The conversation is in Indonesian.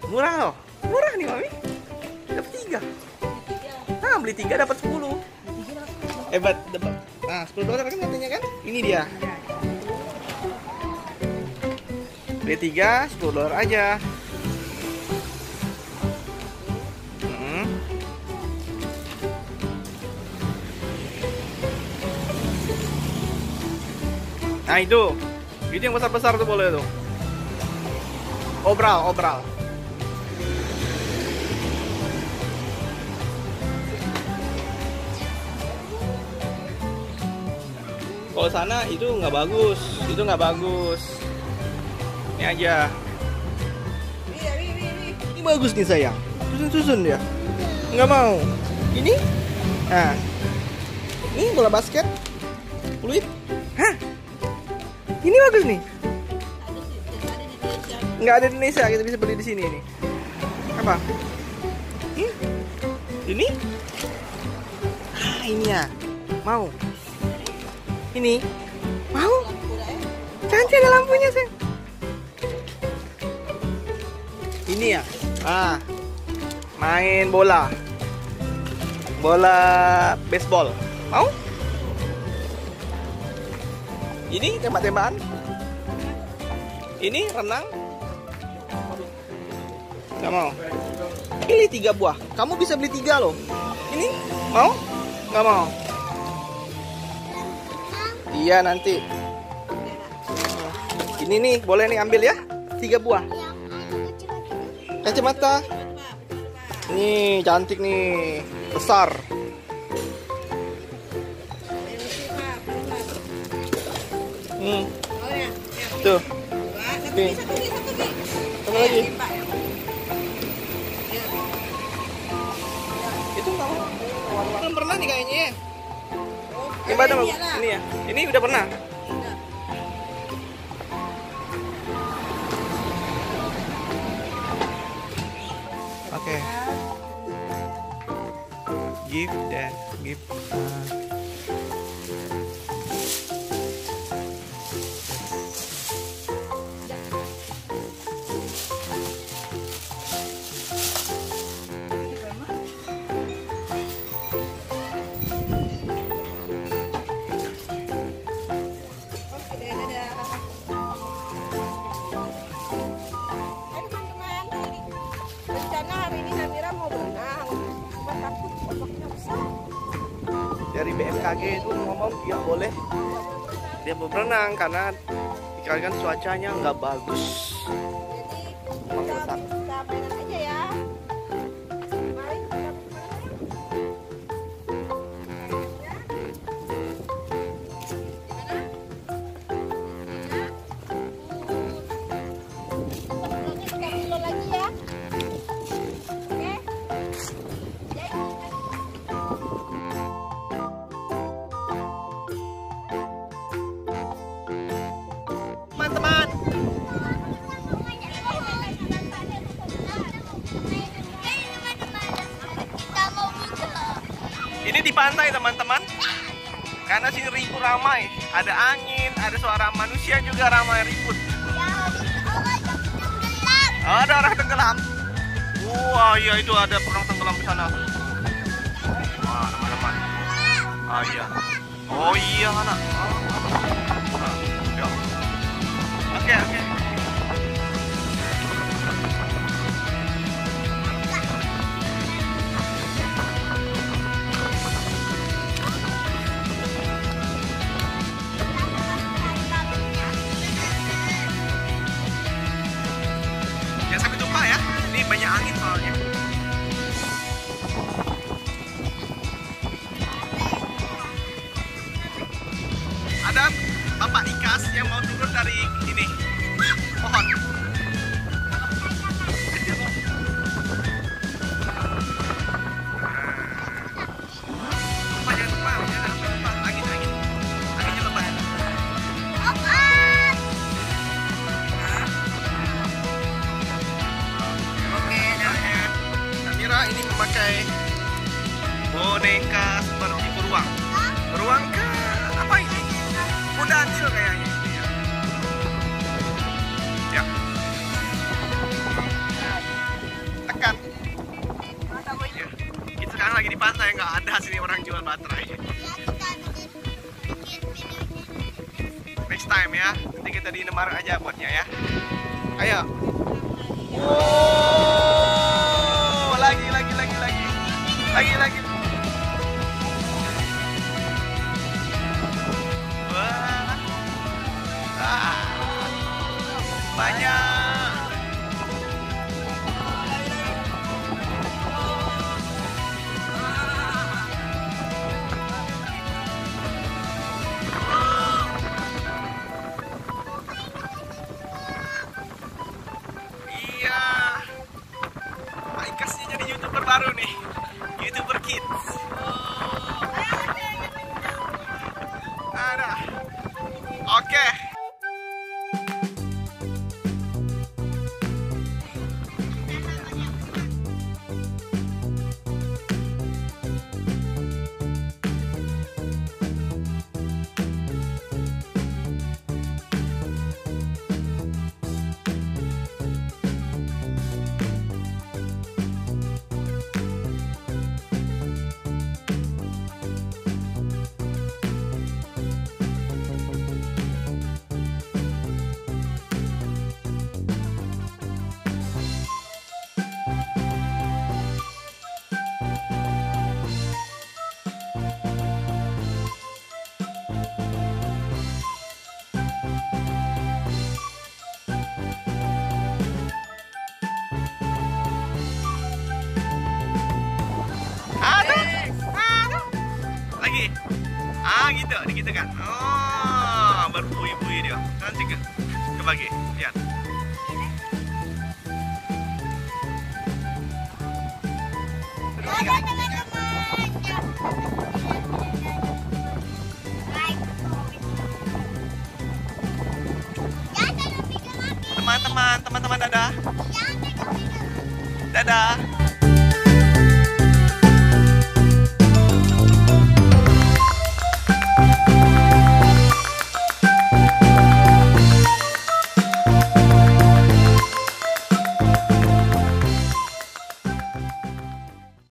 Murah loh. Murah nih Mami. Dapat 3. Nah, beli 3 dapat 10. Hebat, dapat. Nah, $10 kan katanya kan? Ini dia. Beli 3, $10 aja. Nah itu yang besar-besar tuh boleh tuh. Obral. Kalau sana itu nggak bagus, Ini aja. Ini bagus nih sayang. Susun dia. Nggak mau. Ini? Nah. Ini bola basket. Fluid. Hah? Ini bagus nih. Nggak ada di Indonesia, kita bisa beli di sini nih. Apa? Ini? Ah, ini ya. Mau? Ini? Mau? Cantik ada lampunya, sayang. Ini ya. Ah. Main bola. Bola baseball. Mau? Ini tembak-tembakan. Ini renang. Gak mau. Pilih 3 buah. Kamu bisa beli 3 loh. Ini mau? Gak mau. Iya nanti. Ini nih boleh nih ambil ya. 3 buah. Kacamata. Nih cantik nih. Besar. Tuh. Nih. Satu lagi. Itu kamu belum pernah nih kayaknya. Coba dong. Ini ya. Ini udah pernah. Oke. Give dan give. Dari BMKG itu ngomong dia boleh berenang karena dikarenakan cuacanya nggak bagus. Jadi kita mainan aja ya. Teman-teman, ini di pantai teman-teman, karena sini ribut ramai, ada angin, ada suara manusia juga ramai ribut. Ada orang tenggelam. Wah iya itu ada orang tenggelam di sana. Wah teman-teman. Ah iya. Oh iya anak. Oke. Jangan sampai tumpah ya. Ini banyak angin soalnya. Ada Bapak Ikas yang mau turun dari ini pohon. Anginnya lebat. Oke, Samira ini memakai boneka seperti beruang. Beruang ke apa ini? Kuda Antil kayaknya. Ya. pantai nggak ada sini orang jual baterai. Next time ya, nanti kita di Indomaret aja buatnya ya. Ayo. Wow, lagi. Wah, banyak. Iya, Aikasnya jadi YouTuber baru nih, YouTuber Kids. Ada. Oke. Lagi. Gitu kan. Oh, berbuih-buih dia. Cantik kan? Kebagi, lihat. Teman-teman, dadah. Dadah.